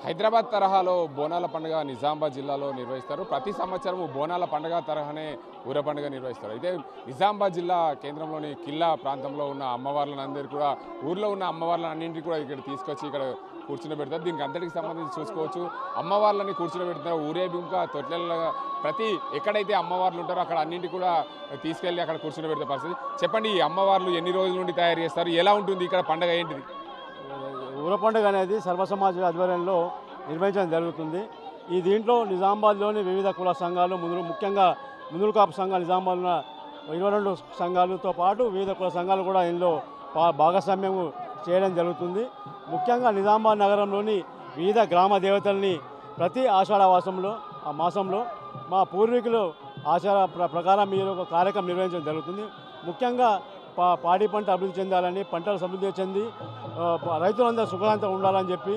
హైదరాబాద్ తరహాలో బోనాల పండుగ నిజామాబాద్ జిల్లాలో నిర్వహిస్తారు. ప్రతి సంవత్సరం బోనాల పండుగ తరహానే ఊర పండుగ నిర్వహిస్తారు. అయితే నిజామాబాద్ జిల్లా కేంద్రంలోని కిల్లా ప్రాంతంలో ఉన్న అమ్మవార్లందరూ కూడా ఊర్లో ఉన్న అమ్మవార్లన్నింటినీ కూడా ఇక్కడ తీసుకొచ్చి ఇక్కడ కూర్చునబెడతారు. దీనికి అంతటికి సంబంధించి చూసుకోవచ్చు. అమ్మవార్లని కూర్చునబెడతారు. ఊరేగింపుగా తొట్లెల్లగా ప్రతి ఎక్కడైతే అమ్మవార్లు ఉంటారో అక్కడ అన్నింటి కూడా తీసుకెళ్ళి అక్కడ కూర్చునబెడతారు పరిస్థితి. చెప్పండి, ఈ అమ్మవార్లు ఎన్ని రోజుల నుండి తయారు చేస్తారు, ఎలా ఉంటుంది ఇక్కడ పండుగ ఏంటిది? ఊర పండుగ అనేది సర్వసమాజ ఆధ్వర్యంలో నిర్వహించడం జరుగుతుంది. ఈ దీంట్లో నిజామాబాద్లోని వివిధ కుల సంఘాలు ముఖ్యంగా మునులు కాపు సంఘాలు నిజామాబాద్ ఉన్న 22 సంఘాలతో పాటు వివిధ కుల సంఘాలు కూడా ఇందులో భాగస్వామ్యం చేయడం జరుగుతుంది. ముఖ్యంగా నిజామాబాద్ నగరంలోని వివిధ గ్రామ దేవతల్ని ప్రతి మాసంలో మా పూర్వీకులు ఆచార ప్రకారం మీరు ఒక కార్యక్రమం నిర్వహించడం జరుగుతుంది. ముఖ్యంగా పాడి పంట అభివృద్ధి చెందాలని, పంటలు సమృద్ధి చెంది రైతులందరూ సుఖాంతం ఉండాలని చెప్పి,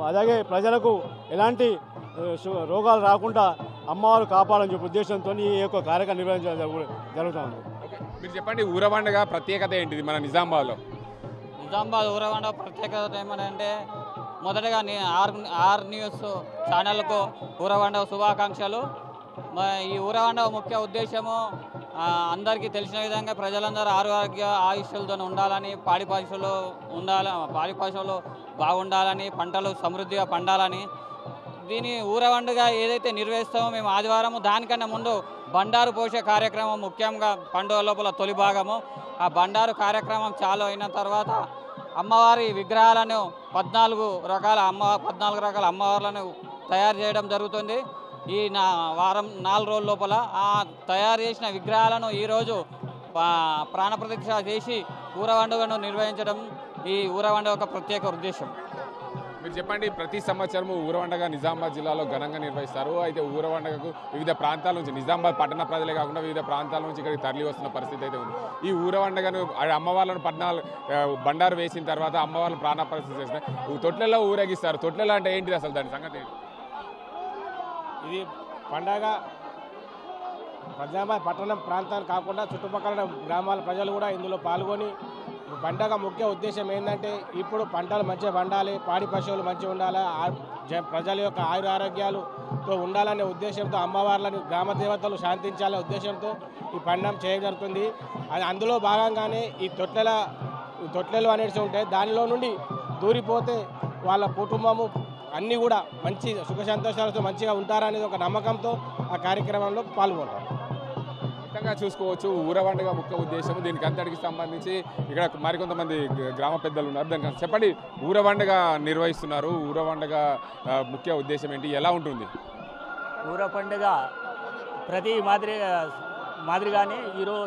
అలాగే ప్రజలకు ఎలాంటి రోగాలు రాకుండా అమ్మవారు కాపాడాలని చెప్పి ఉద్దేశంతో ఈ యొక్క కార్యక్రమం నిర్వహించడం జరుగుతుంది. మీరు చెప్పండి, ఊర పండుగ ప్రత్యేకత ఏంటిది మన నిజామాబాద్లో? నిజామాబాద్ ఊర పండుగ ప్రత్యేకత ఏమంటే మొదటగా ఆర్ న్యూస్ ఛానల్కు ఊర పండుగ శుభాకాంక్షలు. ఈ ఊర పండుగ ముఖ్య ఉద్దేశము అందరికీ తెలిసిన విధంగా ప్రజలందరూ ఆరోగ్య ఆయుష్లతో ఉండాలని, పాడి పశువులు బాగుండాలని, పంటలు సమృద్ధిగా పండాలని. దీని ఊర పండుగ ఏదైతే నిర్వహిస్తామో మేము ఆదివారం దానికన్నా ముందు బండారు పోసే కార్యక్రమం ముఖ్యంగా పండుగ లోపల తొలి భాగము. ఆ బండారు కార్యక్రమం చాలు అయిన తర్వాత అమ్మవారి విగ్రహాలను 14 రకాల అమ్మవార్లను తయారు చేయడం జరుగుతుంది. ఈ వారం 4 రోజుల లోపల ఆ తయారు చేసిన విగ్రహాలను ఈరోజు ప్రాణప్రతిష్ఠ చేసి ఊర పండుగను నిర్వహించడం ఈ ఊర పండుగ ఒక ప్రత్యేక ఉద్దేశం. మీరు చెప్పండి, ప్రతి సంవత్సరము ఊర పండుగ నిజామాబాద్ జిల్లాలో ఘనంగా నిర్వహిస్తారు. అయితే ఊర పండుగకు వివిధ ప్రాంతాల నుంచి, నిజామాబాద్ పట్టణ ప్రజలే కాకుండా వివిధ ప్రాంతాల నుంచి ఇక్కడికి తరలి వస్తున్న పరిస్థితి అయితే ఉంది. ఈ ఊర పండుగను అమ్మవార్లను 14 బండారు వేసిన తర్వాత అమ్మవార్లను ప్రాణప్రతిష్ఠ చేస్తారు. తొట్లెల్లో ఊరేగిస్తారు. తొట్లెల్లో అంటే ఏంటిది అసలు, దాని సంగతి ఏంటి? ఇది పండగ నిజామాబాద్ పట్టణం ప్రాంతాలు కాకుండా చుట్టుపక్కల గ్రామాల ప్రజలు కూడా ఇందులో పాల్గొని, పండగ ముఖ్య ఉద్దేశం ఏంటంటే ఇప్పుడు పంటలు మంచిగా పండాలి, పాడి పశువులు మంచిగా ఉండాలి, ప్రజల యొక్క ఆరోగ్యాలతో ఉండాలనే ఉద్దేశంతో అమ్మవార్లను గ్రామ దేవతలు శాంతించాలనే ఉద్దేశంతో ఈ పండుగ చేయజరుగుతుంది. అందులో భాగంగానే ఈ తొట్లెలు అనేసి ఉంటాయి. దానిలో నుండి దూరిపోతే వాళ్ళ కుటుంబము అన్నీ కూడా మంచి సుఖ సంతోషాలతో మంచిగా ఉంటారనేది ఒక నమ్మకంతో ఆ కార్యక్రమంలో పాల్గొంటారు. మొత్తంగా చూసుకోవచ్చు, ఊర పండుగ ముఖ్య ఉద్దేశం. దీనికి అంతటికి సంబంధించి ఇక్కడ మరికొంతమంది గ్రామ పెద్దలు ఉన్నారు. దానికి చెప్పండి, ఊర పండుగ నిర్వహిస్తున్నారు. ఊర పండుగ ముఖ్య ఉద్దేశం ఏంటి, ఎలా ఉంటుంది? ఊర పండుగ ప్రతి మాదిరిగానే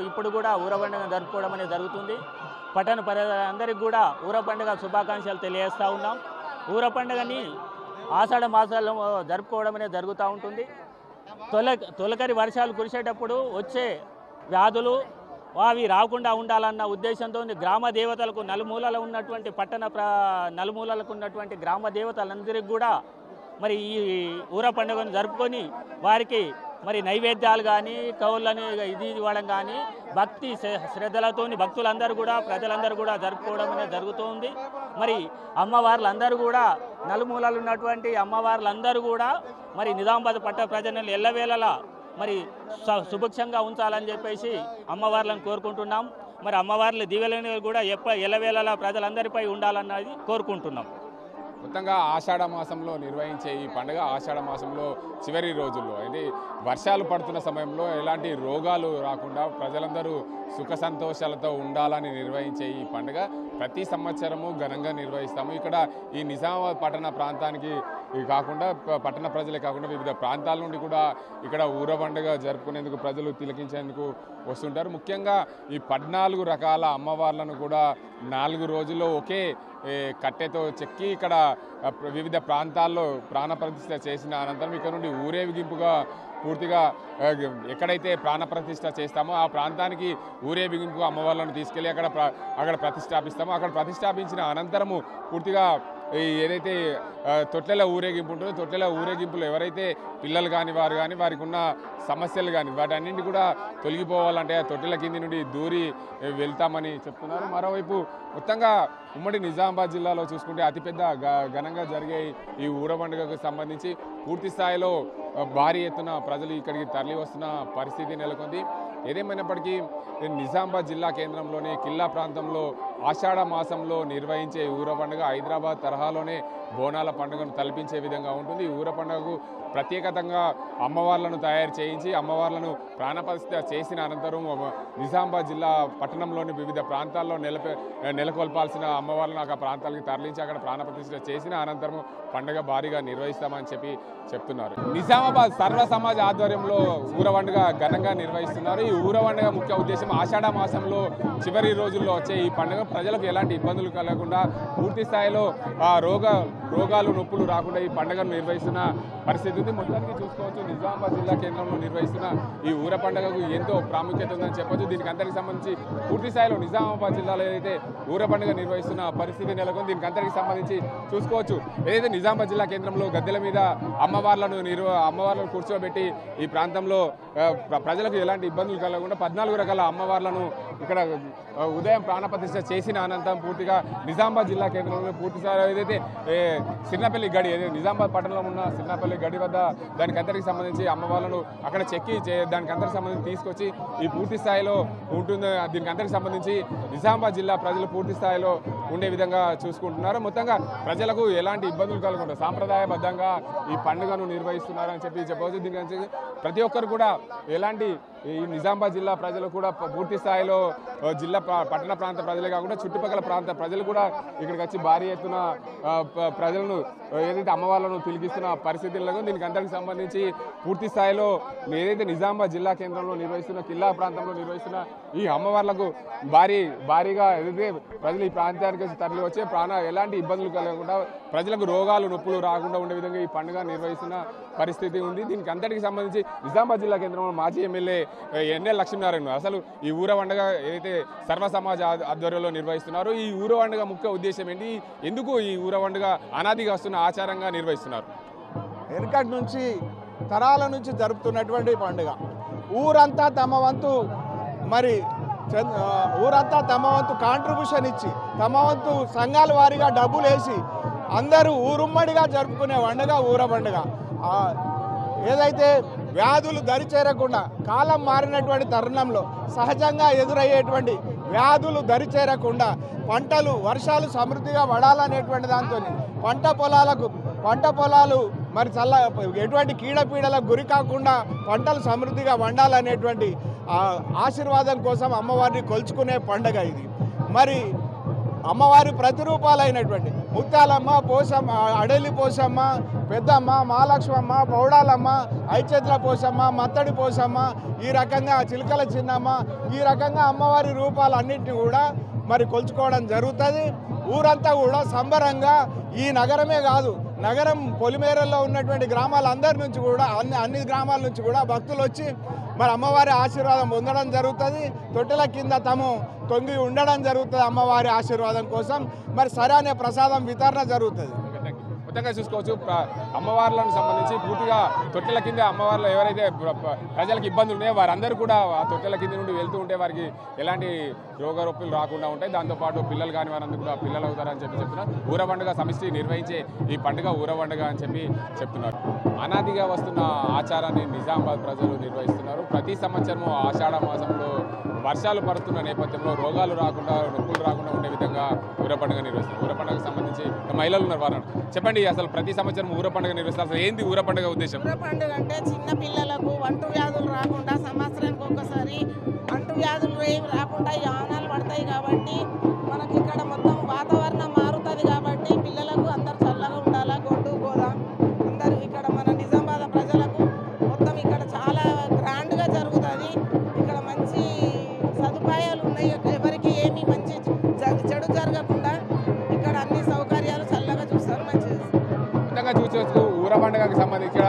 ఇప్పుడు కూడా ఊర పండుగ జరుపుకోవడం అనేది జరుగుతుంది. పట్టణ ప్రజలందరికీ కూడా ఊర పండుగ శుభాకాంక్షలు తెలియజేస్తూ ఉన్నాం. ఊర పండుగని ఆషాఢ మాసాల్లో జరుపుకోవడం అనేది జరుగుతూ ఉంటుంది. తొలకరి వర్షాలు కురిసేటప్పుడు వచ్చే వ్యాధులు అవి రాకుండా ఉండాలన్న ఉద్దేశంతో గ్రామ దేవతలకు నలుమూలలకు ఉన్నటువంటి గ్రామ దేవతలందరికీ కూడా మరి ఈ ఊర పండుగను జరుపుకొని వారికి మరి నైవేద్యాలు కానీ కౌళ్ళని ఇది ఇవ్వడం కానీ భక్తి శ్రద్ధలతో భక్తులందరూ కూడా ప్రజలందరూ కూడా జరుపుకోవడం అనేది జరుగుతుంది. మరి అమ్మవార్లందరూ కూడా నలుమూలలు ఉన్నటువంటి అమ్మవార్లందరూ కూడా మరి నిజామాబాద్ పట్టణ ప్రజలను ఎల్లవేళలా మరి సుభిక్షంగా ఉంచాలని చెప్పేసి అమ్మవార్లను కోరుకుంటున్నాం. మరి అమ్మవార్ల దీవెనలు కూడా ఎల్లవేళలా ప్రజలందరిపై ఉండాలన్నది కోరుకుంటున్నాం. మొత్తంగా ఆషాఢ మాసంలో నిర్వహించే ఈ పండుగ ఆషాఢ మాసంలో చివరి రోజుల్లో, అయితే వర్షాలు పడుతున్న సమయంలో ఎలాంటి రోగాలు రాకుండా ప్రజలందరూ సుఖ సంతోషాలతో ఉండాలని నిర్వహించే ఈ పండుగ ప్రతి సంవత్సరము ఘనంగా నిర్వహిస్తాము. ఇక్కడ ఈ నిజామాబాద్ పట్టణ ప్రాంతానికి కాకుండా పట్టణ ప్రజలే కాకుండా వివిధ ప్రాంతాల నుండి కూడా ఇక్కడ ఊర పండుగ జరుపుకునేందుకు ప్రజలు తిలకించేందుకు వస్తుంటారు. ముఖ్యంగా ఈ 14 రకాల అమ్మవార్లను కూడా 4 రోజుల్లో ఒకే కట్టెతో చెక్కి ఇక్కడ వివిధ ప్రాంతాల్లో ప్రాణప్రతిష్ఠ చేసిన అనంతరం ఇక్కడ నుండి ఊరేగింపుగా పూర్తిగా ఎక్కడైతే ప్రాణప్రతిష్ఠ చేస్తామో ఆ ప్రాంతానికి ఊరేగింపుగా అమ్మవార్లను తీసుకెళ్ళి అక్కడ ప్రతిష్టాపిస్తామో. అక్కడ ప్రతిష్టాపించిన అనంతరము పూర్తిగా ఏదైతే తొట్టెల ఊరేగింపు ఉంటుందో తొట్టెల ఊరేగింపులో ఎవరైతే పిల్లలు కానీ వారు కానీ వారికి ఉన్న సమస్యలు కానీ వాటన్నింటి కూడా తొలగిపోవాలంటే ఆ తొట్టెల కింది నుండి దూరి వెళ్తామని చెప్తున్నారు. మరోవైపు మొత్తంగా ఉమ్మడి నిజామాబాద్ జిల్లాలో చూసుకుంటే అతిపెద్ద ఘనంగా జరిగే ఈ ఊర పండుగకు సంబంధించి పూర్తి స్థాయిలో భారీ ఎత్తున ప్రజలు ఇక్కడికి తరలి వస్తున్న పరిస్థితి నెలకొంది. ఏదేమైనప్పటికీ నిజామాబాద్ జిల్లా కేంద్రంలోని కిల్లా ప్రాంతంలో ఆషాఢ మాసంలో నిర్వహించే ఊర పండుగ హైదరాబాద్ తరహాలోనే బోనాల పండుగను తలపించే విధంగా ఉంటుంది. ఈ ఊర పండుగకు ప్రత్యేకంగా అమ్మవార్లను తయారు చేయించి అమ్మవార్లను ప్రాణప్రతిష్ఠ చేసిన అనంతరం నిజామాబాద్ జిల్లా పట్టణంలోని వివిధ ప్రాంతాల్లో నెలకొల్పాల్సిన అమ్మవార్లను ఆ ప్రాంతాలకు తరలించి అక్కడ ప్రాణప్రతిష్ఠ చేసిన అనంతరం పండుగ భారీగా నిర్వహిస్తామని చెప్తున్నారు. నిజామాబాద్ సర్వ సమాజ్ ఆధ్వర్యంలో ఊర పండుగ ఘనంగా నిర్వహిస్తున్నారు. ఈ ఊర పండుగ ముఖ్య ఉద్దేశం ఆషాఢ మాసంలో చివరి రోజుల్లో వచ్చే ఈ పండుగ ప్రజలకు ఎలాంటి ఇబ్బందులు కలగకుండా పూర్తి స్థాయిలో రోగాలు నొప్పులు రాకుండా ఈ పండుగను నిర్వహిస్తున్న పరిస్థితి ఉంది. మొత్తానికి చూసుకోవచ్చు నిజామాబాద్ జిల్లా కేంద్రంలో నిర్వహిస్తున్న ఈ ఊర పండుగకు ఎంతో ప్రాముఖ్యత ఉందని చెప్పొచ్చు. దీనికి అందరికి సంబంధించి పూర్తి స్థాయిలో నిజామాబాద్ జిల్లాలో ఏదైతే ఊర పండుగ నిర్వహిస్తున్న పరిస్థితి నెలకొంది. దీనికి అందరికి సంబంధించి చూసుకోవచ్చు ఏదైతే నిజామాబాద్ జిల్లా కేంద్రంలో గద్దెల మీద అమ్మవార్లను కూర్చోబెట్టి ఈ ప్రాంతంలో ప్రజలకు ఎలాంటి ఇబ్బందులు కలగకుండా 14 రకాల అమ్మవార్లను ఇక్కడ ఉదయం ప్రాణప్రతిష్ఠ చేసిన అనంతరం పూర్తిగా నిజామాబాద్ జిల్లా కేంద్రంలో పూర్తి స్థాయిలో ఏదైతే సిర్నపల్లి గడి ఏదైతే నిజామాబాద్ పట్టణంలో ఉన్న సిర్నపల్లి గడి వద్ద దానికి అందరికి సంబంధించి అమ్మవార్లను అక్కడ చెక్కి దానికి అందరికి సంబంధించి తీసుకొచ్చి ఈ పూర్తి స్థాయిలో ఉంటుంది. దీనికి అందరికి సంబంధించి నిజామాబాద్ జిల్లా ప్రజలు పూర్తి స్థాయిలో ఉండే విధంగా చూసుకుంటున్నారు. మొత్తంగా ప్రజలకు ఎలాంటి ఇబ్బందులు కలగకుండా సాంప్రదాయబద్ధంగా ఈ పండుగను నిర్వహిస్తున్నారని చెప్పవచ్చు. దీనికి ప్రతి ఒక్కరు కూడా ఎలాంటి ఈ నిజామాబాద్ జిల్లా ప్రజలు కూడా పూర్తి స్థాయిలో జిల్లా పట్టణ ప్రాంత ప్రజలే కాకుండా చుట్టుపక్కల ప్రాంత ప్రజలు కూడా ఇక్కడికి వచ్చి భారీ ఎత్తున ప్రజలను ఏదైతే అమ్మవార్లను పిలిపిస్తున్న పరిస్థితుల్లో దీనికి అందరికి సంబంధించి పూర్తి స్థాయిలో ఏదైతే నిజామాబాద్ జిల్లా కేంద్రంలో నిర్వహిస్తున్న కిల్లా ప్రాంతంలో నిర్వహిస్తున్న ఈ అమ్మవార్లకు భారీగా ఏదైతే ప్రజలు ఈ ప్రాంతానికి తరలి వచ్చే ఎలాంటి ఇబ్బందులు కలగకుండా ప్రజలకు రోగాలు నొప్పులు రాకుండా ఉండే విధంగా ఈ పండుగ నిర్వహిస్తున్న పరిస్థితి ఉంది. దీనికి అంతటికి సంబంధించి నిజామాబాద్ జిల్లా కేంద్రంలో మాజీ ఎమ్మెల్యే ఎన్ఎల్ లక్ష్మీనారాయణ అసలు ఈ ఊర పండుగ ఏదైతే సర్వ సమాజ్ ఆధ్వర్యంలో నిర్వహిస్తున్నారు ఈ ఊర పండుగ ముఖ్య ఉద్దేశం ఏంటి, ఎందుకు ఈ ఊర పండుగ అనాదిగా వస్తున్న ఆచారంగా నిర్వహిస్తున్నారు? వెనకటి నుంచి తరాల నుంచి జరుపుతున్నటువంటి పండుగ. ఊరంతా తమ వంతు కాంట్రిబ్యూషన్ ఇచ్చి తమ వంతు సంఘాల వారీగా డబ్బులు వేసి అందరూ ఊరుమ్మడిగా జరుపుకునే పండుగ ఊర పండుగ. ఏదైతే వ్యాధులు దరిచేరకుండా కాలం మారినటువంటి తరుణంలో సహజంగా ఎదురయ్యేటువంటి వ్యాధులు దరిచేరకుండా వర్షాలు సమృద్ధిగా పడాలనేటువంటి దాంతో పంట పొలాలు ఎటువంటి కీడపీడలకు గురి కాకుండా పంటలు సమృద్ధిగా పండాలనేటువంటి ఆశీర్వాదం కోసం అమ్మవారిని కొలుచుకునే పండుగ ఇది. అమ్మవారి ప్రతిరూపాలైనటువంటి ముత్యాలమ్మ, పోషమ్మ, అడలి పోషమ్మ, పెద్దమ్మ, మహాలక్ష్మమ్మ, పౌడాలమ్మ, ఐచేతుల పోషమ్మ, మత్తడి పోషమ్మ, ఈ రకంగా చిలకల చిన్నమ్మ, ఈ రకంగా అమ్మవారి రూపాలన్నింటినీ కూడా కొలుచుకోవడం జరుగుతుంది. ఊరంతా కూడా సంబరంగా ఈ నగరమే కాదు నగరం పొలిమేరల్లో ఉన్నటువంటి గ్రామాలందరి నుంచి కూడా అన్ని గ్రామాల నుంచి కూడా భక్తులు వచ్చి అమ్మవారి ఆశీర్వాదం పొందడం జరుగుతుంది. తొట్టెల కింద తొంగి ఉండడం జరుగుతుంది. అమ్మవారి ఆశీర్వాదం కోసం సరైన ప్రసాదం వితరణ జరుగుతుంది. మొత్తంగా చూసుకోవచ్చు అమ్మవార్లను సంబంధించి పూర్తిగా తొట్టెల కింద అమ్మవార్లు ఎవరైతే ప్రజలకు ఇబ్బందులు ఉన్నాయో వారందరూ కూడా ఆ తొట్టెల కింద నుండి వెళ్తూ ఉంటే వారికి ఎలాంటి రోగరొప్పులు రాకుండా ఉంటాయి. దాంతోపాటు పిల్లలు కాని వారందరూ కూడా పిల్లలు అవుతారని చెప్తున్నారు. ఊర పండుగ సమిష్టి నిర్వహించే ఈ పండుగ ఊర పండుగ అని చెప్తున్నారు. అనాదిగా వస్తున్న ఆచారాన్ని నిజామాబాద్ ప్రజలు నిర్వహిస్తున్నారు. ప్రతి సంవత్సరము ఆషాఢ మాసంలో వర్షాలు పడుతున్న నేపథ్యంలో రోగాలు రాకుండా నొప్పులు రాకుండా ఉండే విధంగా ఊర పండుగ నిర్వహిస్తారు. ఊర పండుగకు సంబంధించి మహిళలు ఉన్నారు, వారు చెప్పండి అసలు ప్రతి సంవత్సరం ఊర పండుగ నిర్వహిస్తారు, అసలు ఏంది ఊర పండుగ ఉద్దేశం? ఊర పండుగ అంటే చిన్న పిల్లలకు అంటు వ్యాధులు రాకుండా సంవత్సరానికి ఒకసారి అంటు వ్యాధులు ఏమి రాకుండా యానాలు పడతాయి కాబట్టి మనకి ఇక్కడ మొత్తం వాతావరణం మారుతుంది కాబట్టి పిల్లలకు అందరు చల్లగా ఉండాలా, గొడ్డు గోదా అందరు ఇక్కడ మన నిజామాబాద్ ప్రజలకు మొత్తం ఇక్కడ చాలా గ్రాండ్గా జరుగుతుంది. ఇక్కడ మంచి సదుపాయాలు ఉన్నాయి, ఎవరికి ఏమి మంచి చెడు జరగకుండా ఇక్కడ అన్ని సౌకర్యాలు చల్లగా చూస్తారు. మంచిగా చూసుకోవచ్చు ఊర పండుగకు సంబంధించి ఇక్కడ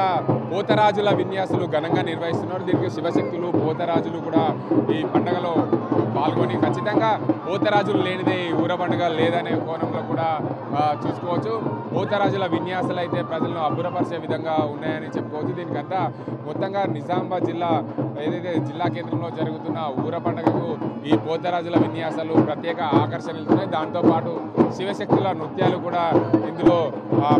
పోతరాజుల విన్యాసులు ఘనంగా నిర్వహిస్తున్నారు. దీనికి శివశక్తులు పోతరాజులు కూడా ఈ పండుగలో పాల్గొని ఖచ్చితంగా పోతరాజులు లేనిదే ఊర పండుగ లేదనే కోణంలో కూడా చూసుకోవచ్చు. పోతరాజుల విన్యాసాలు అయితే ప్రజలను అబ్బురపరిచే విధంగా ఉన్నాయని చెప్పుకోవచ్చు. దీనికంతా మొత్తంగా నిజామాబాద్ జిల్లా ఏదైతే జిల్లా కేంద్రంలో జరుగుతున్న ఊర పండుగకు ఈ పోతరాజుల విన్యాసాలు ప్రత్యేక ఆకర్షణలున్నాయి. దాంతోపాటు శివశక్తుల నృత్యాలు కూడా ఇందులో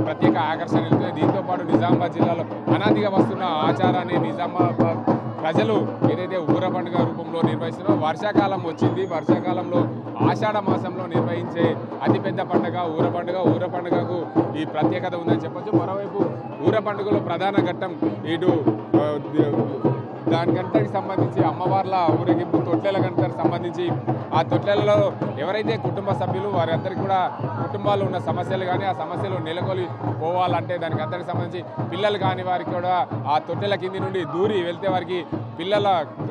ప్రత్యేక ఆకర్షణలున్నాయి. దీంతోపాటు నిజామాబాద్ జిల్లాలో అనాదిగా వస్తున్న ఆచారాన్ని నిజామాబాద్ ప్రజలు ఏదైతే ఊర పండుగ రూపంలో నిర్వహిస్తున్నారో వర్షాకాలం వచ్చింది. వర్షాకాలంలో ఆషాఢ మాసంలో నిర్వహించే అతిపెద్ద పండుగ ఊర పండుగ. ఊర పండుగకు ఈ ప్రత్యేకత ఉందని చెప్పొచ్చు. మరోవైపు ఊర పండుగలో ప్రధాన ఘట్టం ఇటు దానికంతకి సంబంధించి అమ్మవార్ల ఊరేగింపు తొట్లెల గంటకు సంబంధించి ఆ తొట్లెలలో ఎవరైతే కుటుంబ సభ్యులు వారందరికీ కూడా కుటుంబాల్లో ఉన్న సమస్యలు కానీ ఆ సమస్యలు నెలకొలి పోవాలంటే దానికి అందరికి సంబంధించి పిల్లలు కాని వారికి కూడా ఆ తొట్టెల కింది నుండి దూరి వెళ్తే వారికి పిల్లల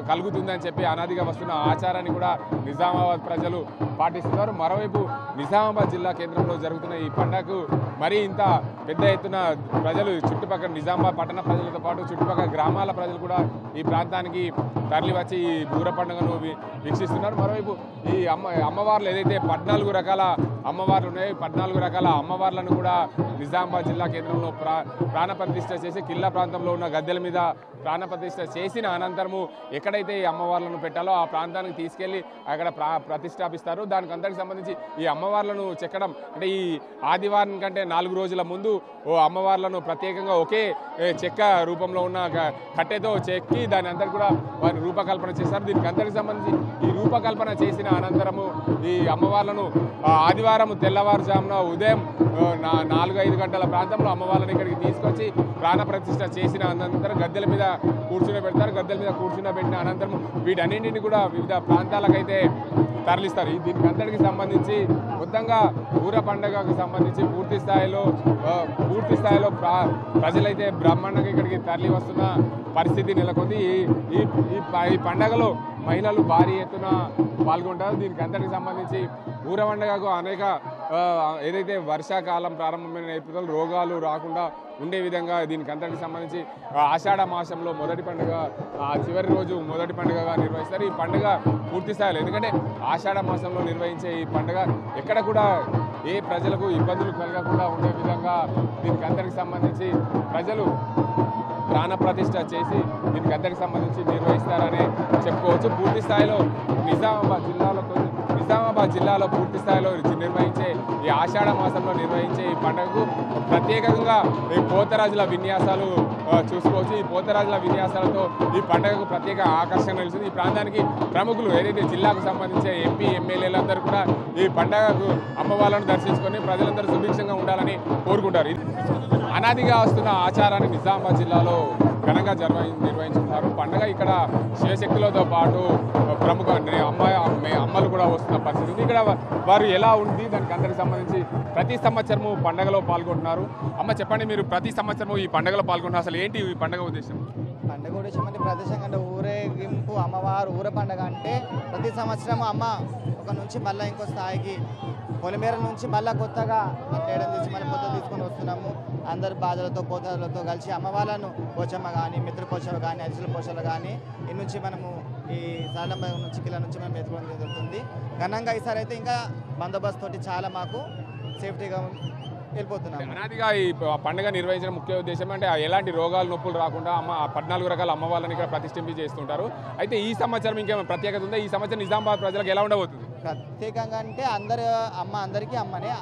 కలుగుతుందని చెప్పి అనాదిగా వస్తున్న ఆచారాన్ని కూడా నిజామాబాద్ ప్రజలు పాటిస్తున్నారు. మరోవైపు నిజామాబాద్ జిల్లా కేంద్రంలో జరుగుతున్న ఈ పండుగకు మరీ ఇంత పెద్ద ఎత్తున ప్రజలు చుట్టుపక్కల నిజామాబాద్ పట్టణ ప్రజలతో పాటు చుట్టుపక్కల గ్రామాల ప్రజలు కూడా ఈ ప్రాంతానికి తరలి వచ్చి ఈ ఊర పండుగను వీక్షిస్తున్నారు. మరోవైపు ఈ అమ్మవార్లు ఏదైతే 14 రకాల అమ్మవార్లు ఉన్నాయో 14 రకాల అమ్మవార్లను కూడా నిజామాబాద్ జిల్లా కేంద్రంలో ప్రాణప్రతిష్ఠ చేసి కిల్లా ప్రాంతంలో ఉన్న గద్దెల మీద ప్రాణప్రతిష్ఠ చేసిన అనంతరము ఎక్కడైతే ఈ అమ్మవార్లను పెట్టాలో ఆ ప్రాంతానికి తీసుకెళ్లి అక్కడ ప్రతిష్టాపిస్తారు. దానికి అందరికి సంబంధించి ఈ అమ్మవార్లను చెక్కడం అంటే ఈ ఆదివారం కంటే 4 రోజుల ముందు ఓ అమ్మవార్లను ప్రత్యేకంగా ఒకే చెక్క రూపంలో ఉన్న కట్టెతో చెక్కి దాని అందరికి కూడా వారి రూపకల్పన చేస్తారు. దీనికి అందరికి సంబంధించి ఈ రూపకల్పన చేసిన అనంతరము ఈ అమ్మవార్లను ఆదివారం తెల్లవారుజామున ఉదయం 4-5 గంటల ప్రాంతంలో అమ్మవార్లను ఇక్కడికి తీసుకొచ్చి ప్రాణప్రతిష్ఠ చేసిన అనంతరం గద్దెల మీద కూర్చునబెడతారు. గద్దెల మీద కూర్చునబెట్టిన అనంతరం వీటన్నింటినీ కూడా వివిధ ప్రాంతాలకైతే తరలిస్తారు. దీనికి అందరికి సంబంధించి మొత్తంగా ఊర పండుగకు సంబంధించి పూర్తి స్థాయిలో ప్రజలైతే బ్రహ్మాండంగా ఇక్కడికి తరలి వస్తున్న పరిస్థితి నెలకొంది. ఈ పండుగలో మహిళలు భారీ ఎత్తున పాల్గొంటారు. దీనికి అందరికి సంబంధించి ఊర పండుగకు అనేక ఏదైతే వర్షాకాలం ప్రారంభమైన నేపథ్యంలో రోగాలు రాకుండా ఉండే విధంగా దీనికి అందరికి సంబంధించి ఆషాఢ మాసంలో మొదటి పండుగ చివరి రోజు మొదటి పండుగగా నిర్వహిస్తారు. ఈ పండుగ పూర్తి స్థాయిలో ఎందుకంటే ఆషాఢ మాసంలో నిర్వహించే ఈ పండుగ ఎక్కడ కూడా ఏ ప్రజలకు ఇబ్బందులు కలగకుండా ఉండే విధంగా దీనికి అందరికి సంబంధించి ప్రజలు ప్రాణప్రతిష్ఠ చేసి దీనికి అందరికి సంబంధించి నిర్వహిస్తారని చెప్పుకోవచ్చు. పూర్తి స్థాయిలో నిజామాబాద్ జిల్లాలో పూర్తి స్థాయిలో నిర్వహించే ఈ ఆషాఢ మాసంలో నిర్వహించే ఈ పండుగకు ప్రత్యేకంగా ఈ పోతరాజుల విన్యాసాలు చూసుకోవచ్చు. ఈ పోతరాజుల విన్యాసాలతో ఈ పండుగకు ప్రత్యేక ఆకర్షణ నిలుస్తుంది. ఈ ప్రాంతానికి ప్రముఖులు ఏదైతే జిల్లాకు సంబంధించిన ఎంపీ ఎమ్మెల్యేలందరూ కూడా ఈ పండుగకు అమ్మవార్లను దర్శించుకొని ప్రజలందరూ సుభిక్షంగా ఉండాలని కోరుకుంటారు. అనాదిగా వస్తున్న ఆచారాన్ని నిజామాబాద్ జిల్లాలో ఘనంగా నిర్వహించుతున్నారు. పండుగ ఇక్కడ శివశక్తులతో పాటు ప్రముఖ అమ్మలు కూడా వస్తున్న పరిస్థితి ఉంది. ఇక్కడ వారు ఎలా ఉంది దానికి అందరికి సంబంధించి ప్రతి సంవత్సరము పండుగలో పాల్గొంటున్నారు. అమ్మ చెప్పండి, మీరు ప్రతి సంవత్సరము ఈ పండుగలో పాల్గొంటున్నారు, అసలు ఏంటి ఈ పండుగ ఉద్దేశం? పండుగ ఉద్దేశం అంటే ప్రదేశం అంటే ఊరేగింపు అమ్మవారు ఊర పండుగ అంటే ప్రతి సంవత్సరం అమ్మ ఒక నుంచి మళ్ళీ ఇంకో స్థాయికి పొలిమేర నుంచి మళ్ళీ కొత్తగా తేడం తీసి మళ్ళీ కొత్త తీసుకొని వస్తున్నాము. అందరు బాధలతో పోతలతో కలిసి అమ్మవాళ్ళను పోచమ్మ కానీ మిత్ర పోషమ కానీ అరిసెల పోషలు కానీ ఈ నుంచి మనము ఈ సాలమ్మ నుంచి కిలా నుంచి మనం ఎత్తుకోవడం జరుగుతుంది. ఘనంగా ఈసారి అయితే ఇంకా బందోబస్తు తోటి చాలా మాకు సేఫ్టీగా వెళ్ళిపోతున్నాం. అనాదిగా ఈ పండుగ నిర్వహించిన ముఖ్య ఉద్దేశం అంటే ఎలాంటి రోగాలు నొప్పులు రాకుండా 14 రకాల అమ్మవాళ్ళని ఇక్కడ ప్రతిష్ఠింపి చేస్తుంటారు. అయితే ఈ సంవత్సరం ఇంకేమైనా ప్రత్యేకత ఉందా? ఈ సంవత్సరం నిజామాబాద్ ప్రజలకు ఎలా ఉండబోతుంది? ప్రత్యేకంగా అంటే అందరికీ అమ్మనే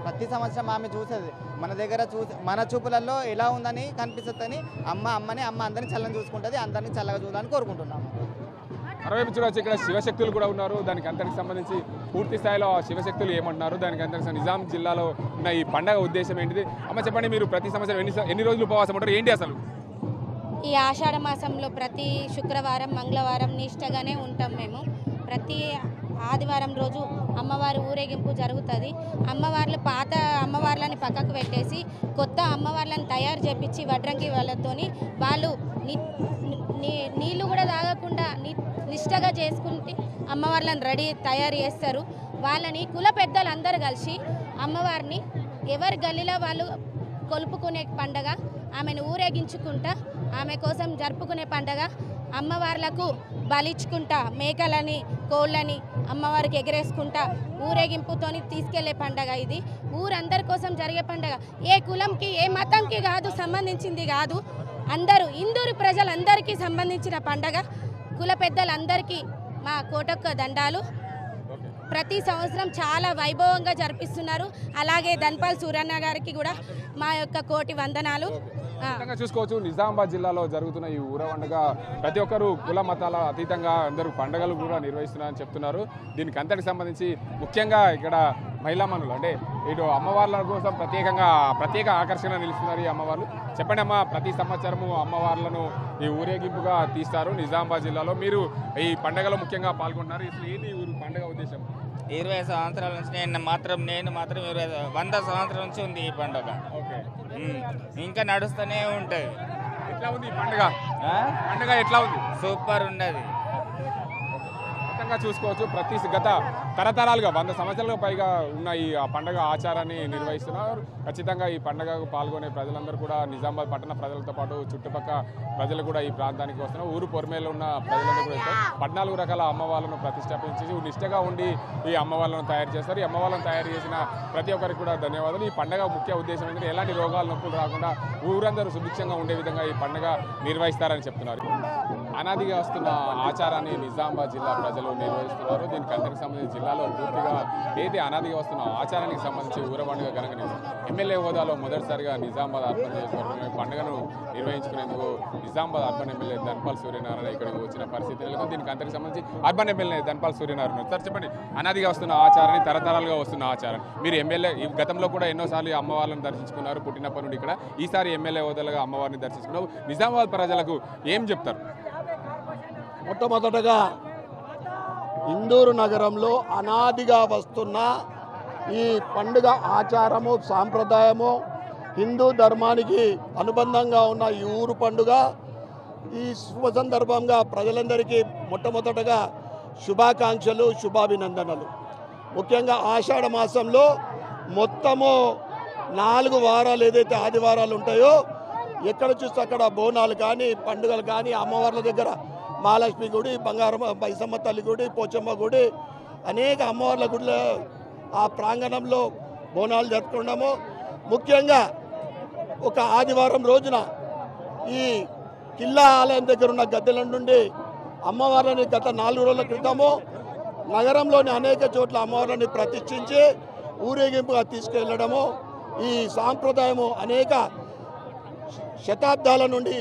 ప్రతి సంవత్సరం ఆమె చూసేది మన దగ్గర మన చూపులలో ఎలా ఉందని కనిపిస్తుందని అమ్మని అందరినీ చల్లని చూసుకుంటుంది. అందరినీ చల్లగా చూడాలని కోరుకుంటున్నాము. మరోవైపు చూడవచ్చు ఇక్కడ శివశక్తులు కూడా ఉన్నారు. దానికి అందరికి సంబంధించి పూర్తి స్థాయిలో శివశక్తులు ఏమంటున్నారు, దానికి అందరికి నిజాం జిల్లాలో ఉన్న ఈ పండగ ఉద్దేశం ఏంటిది? అమ్మ చెప్పండి, మీరు ప్రతి సంవత్సరం ఎన్ని రోజులు ఉపవాసం ఉంటారు, ఏంటి అసలు? ఈ ఆషాఢ మాసంలో ప్రతి శుక్రవారం మంగళవారం నిష్టగానే ఉంటాం మేము. ప్రతి ఆదివారం రోజు అమ్మవారి ఊరేగింపు జరుగుతుంది. అమ్మవార్లు పాత అమ్మవార్లని పక్కకు పెట్టేసి కొత్త అమ్మవార్లను తయారు చేపించి వడ్రంగి వాళ్ళతోని వాళ్ళు నీళ్ళు కూడా తాగకుండా నిష్టగా చేసుకుంటే అమ్మవార్లను తయారు చేస్తారు. వాళ్ళని కుల పెద్దలు అందరూ కలిసి అమ్మవారిని ఎవరి గల్లీలో వాళ్ళు కొలుపుకునే పండగ, ఆమెను ఊరేగించుకుంటా ఆమె కోసం జరుపుకునే పండగ. అమ్మవార్లకు బలిచ్చుకుంటా మేకలని కోళ్ళని అమ్మవారికి ఎగరేసుకుంటా ఊరేగింపుతోని తీసుకెళ్లే పండగ ఇది. ఊరందరి కోసం జరిగే పండగ. ఏ కులంకి ఏ మతంకి కాదు, సంబంధించింది కాదు. అందరూ ఇందూరు ప్రజలందరికీ సంబంధించిన పండగ. కుల పెద్దలందరికీ మా కోటొక్క దండాలు. ప్రతి సంవత్సరం చాలా వైభవంగా జరిపిస్తున్నారు. అలాగే ధన్పాల్ సూరన్న గారికి కూడా మా యొక్క కోటి వందనాలు. చూసుకోవచ్చు, నిజామాబాద్ జిల్లాలో జరుగుతున్న ఈ ఊర పండుగ ప్రతి ఒక్కరు కుల మతాల అతీతంగా అందరూ పండుగలు కూడా నిర్వహిస్తున్నారని చెప్తున్నారు. దీనికి అంతటికి సంబంధించి ముఖ్యంగా ఇక్కడ మహిళామణులు అంటే ఇటు అమ్మవార్ల కోసం ప్రత్యేక ఆకర్షణ నిలుస్తున్నారు ఈ అమ్మవార్లు. చెప్పండి అమ్మ, ప్రతి సంవత్సరము అమ్మవార్లను ఈ ఊరేగింపుగా తీస్తారు నిజామాబాద్ జిల్లాలో. మీరు ఈ పండుగలో ముఖ్యంగా పాల్గొంటున్నారు. అసలు ఏంటి పండుగ ఉద్దేశం? 20 సంవత్సరాల నుంచి నేను మాత్రం 100 సంవత్సరాల నుంచి ఉంది ఈ పండుగ. ఇంకా నడుస్తూనే ఉంటుంది. ఎట్లా ఉంది ఈ పండుగ? ఎట్లా ఉంది? సూపర్ ఉన్నది. ఖచ్చితంగా చూసుకోవచ్చు, గత తరతరాలుగా 100 సంవత్సరాలకు పైగా ఉన్న ఈ పండుగ ఆచారాన్ని నిర్వహిస్తున్నారు. ఖచ్చితంగా ఈ పండుగకు పాల్గొనే ప్రజలందరూ కూడా నిజామాబాద్ పట్టణ ప్రజలతో పాటు చుట్టుపక్కల ప్రజలు కూడా ఈ ప్రాంతానికి వస్తున్నారు. ఊరు పొరమేలో ఉన్న ప్రజలందరూ కూడా వస్తారు. 14 రకాల అమ్మవార్లను ప్రతిష్టాపించి నిష్ఠగా ఉండి ఈ అమ్మవార్లను తయారు చేస్తారు. ఈ అమ్మవార్లను తయారు చేసిన ప్రతి ఒక్కరికి కూడా ధన్యవాదాలు. ఈ పండుగ ముఖ్య ఉద్దేశం ఏంటంటే ఎలాంటి రోగాలు నొప్పులు రాకుండా ఊరందరూ సుభిక్షంగా ఉండే విధంగా ఈ పండుగ నిర్వహిస్తారని చెప్తున్నారు. అనాదిగా వస్తున్న ఆచారాన్ని నిజామాబాద్ జిల్లా ప్రజలు నిర్వహిస్తున్నారు. దీనికి అందరికి సంబంధించి జిల్లాలో పూర్తిగా ఏది అనాదిగా వస్తున్న ఆచారానికి సంబంధించి ఊర పండుగ కనుక ఎమ్మెల్యే హోదాలో మొదటిసారిగా నిజామాబాద్ అర్బన్ నియోజకవర్గంలో పండుగను నిర్వహించుకునేందుకు నిజామాబాద్ అర్బన్ ఎమ్మెల్యే ధన్పాల్ సూర్యనారాయణ ఇక్కడికి వచ్చిన పరిస్థితి నెలకొంది. దీనికి అందరికి సంబంధించి urban MLA Dhanpal Suryanarayana sir చెప్పండి, అనాదిగా వస్తున్న ఆచారాన్ని తరతరాలుగా వస్తున్న ఆచారం మీరు ఎమ్మెల్యే గతంలో కూడా ఎన్నోసార్లు అమ్మవార్లను దర్శించుకున్నారు పుట్టినప్పటి నుండి ఇక్కడ. ఈసారి ఎమ్మెల్యే హోదాలుగా అమ్మవారిని దర్శించుకున్నారు. నిజామాబాద్ ప్రజలకు ఏం చెప్తారు? మొట్టమొదటగా ఇందూరు నగరంలో అనాదిగా వస్తున్న ఈ పండుగ ఆచారము సాంప్రదాయము హిందూ ధర్మానికి అనుబంధంగా ఉన్న ఈ ఊరు పండుగ ఈ శుభ సందర్భంగా ప్రజలందరికీ మొట్టమొదటగా శుభాకాంక్షలు, శుభాభినందనలు. ముఖ్యంగా ఆషాఢ మాసంలో మొత్తము 4 వారాలు ఏదైతే ఆదివారాలు ఉంటాయో ఎక్కడ చూస్తే అక్కడ బోనాలు కానీ పండుగలు కానీ అమ్మవార్ల దగ్గర మహాలక్ష్మి గుడి, బంగారం బైసమ్మ తల్లి గుడి, పోచమ్మ గుడి, అనేక అమ్మవార్ల గుడిలో ఆ ప్రాంగణంలో బోనాలు జరుపుకున్నాము. ముఖ్యంగా ఒక ఆదివారం రోజున ఈ కిల్లా ఆలయం దగ్గర ఉన్న గద్దెల నుండి అమ్మవారిని గత 4 రోజుల క్రితము నగరంలోని అనేక చోట్ల అమ్మవారిని ప్రతిష్ఠించి ఊరేగింపుగా తీసుకెళ్లడము ఈ సాంప్రదాయము అనేక శతాబ్దాల నుండి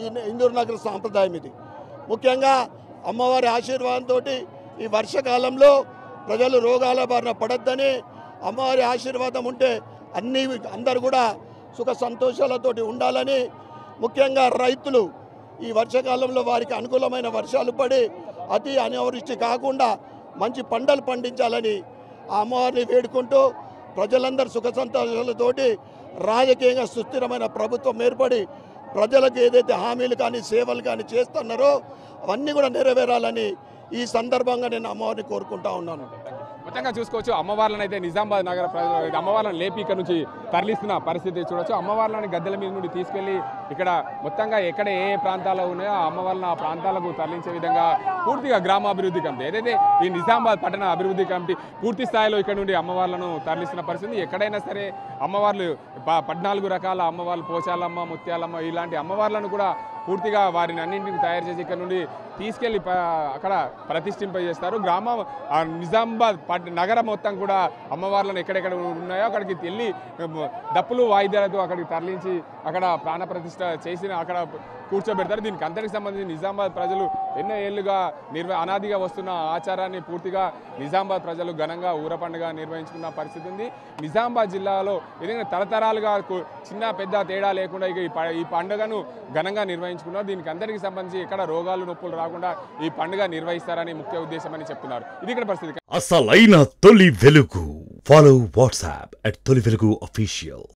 ఈ ఇందూరు నగర సాంప్రదాయం ఇది. ముఖ్యంగా అమ్మవారి ఆశీర్వాదంతో ఈ వర్షకాలంలో ప్రజలు రోగాల బారిన పడొద్దని, అమ్మవారి ఆశీర్వాదం ఉంటే అందరూ కూడా సుఖ సంతోషాలతోటి ఉండాలని, ముఖ్యంగా రైతులు ఈ వర్షకాలంలో వారికి అనుకూలమైన వర్షాలు పడి అతి అనావృష్టి కాకుండా మంచి పంటలు పండించాలని ఆ అమ్మవారిని వేడుకుంటూ ప్రజలందరూ సుఖ సంతోషాలతోటి రాజకీయంగా సుస్థిరమైన ప్రభుత్వం ఏర్పడి ప్రజలకు ఏదైతే హామీలు కానీ సేవలు కానీ చేస్తున్నారో అవన్నీ కూడా నెరవేరాలని ఈ సందర్భంగా నేను అమ్మవారిని కోరుకుంటా ఉన్నాను. మొత్తంగా చూసుకోవచ్చు, అమ్మవార్లను అయితే నిజామాబాద్ నగర ప్రజలు అమ్మవార్లను లేపి ఇక్కడ నుంచి తరలిస్తున్న పరిస్థితి చూడవచ్చు. అమ్మవార్లను గద్దెల మీద నుండి తీసుకెళ్లి ఇక్కడ మొత్తంగా ఎక్కడ ఏ ప్రాంతాల్లో ఉన్నాయో ఆ అమ్మవార్లను ఆ ప్రాంతాలకు తరలించే విధంగా పూర్తిగా గ్రామాభివృద్ధి కమిటీ ఏదైతే ఈ నిజామాబాద్ పట్టణ అభివృద్ధి కమిటీ పూర్తి స్థాయిలో ఇక్కడ నుండి అమ్మవార్లను తరలిస్తున్న పరిస్థితి. ఎక్కడైనా సరే అమ్మవార్లు 14 రకాల అమ్మవార్లు, పోచాలమ్మ, ముత్యాలమ్మ ఇలాంటి అమ్మవార్లను కూడా పూర్తిగా వారిని అన్నింటిని తయారు చేసి ఇక్కడ నుండి తీసుకెళ్లి అక్కడ ప్రతిష్ఠింపజేస్తారు. నిజామాబాద్ నగరం మొత్తం కూడా అమ్మవార్లను ఎక్కడెక్కడ ఉన్నాయో అక్కడికి వెళ్ళి డప్పులు వాయిద్యాలతో అక్కడికి తరలించి అక్కడ ప్రాణ ప్రతిష్ఠ చేసి అక్కడ కూర్చోబెడతారు. దీనికి అందరికి సంబంధించి నిజామాబాద్ ప్రజలు ఎన్నో ఏళ్లుగా అనాదిగా వస్తున్న ఆచారాన్ని పూర్తిగా నిజామాబాద్ ప్రజలు ఘనంగా ఊర పండుగ నిర్వహించుకున్న పరిస్థితి ఉంది. నిజామాబాద్ జిల్లాలో ఏదైనా తరతరాలుగా చిన్న పెద్ద తేడా లేకుండా ఈ పండుగను ఘనంగా నిర్వహించుకున్నారు. దీనికి అందరికి సంబంధించి ఎక్కడ రోగాలు నొప్పులు రాకుండా ఈ పండుగ నిర్వహిస్తారని ముఖ్య ఉద్దేశం అని చెప్తున్నారు. ఇది ఇక్కడ పరిస్థితి. అసలైన తొలి వెలుగు. ఫాలో వాట్సాప్ @తొలి వెలుగు official.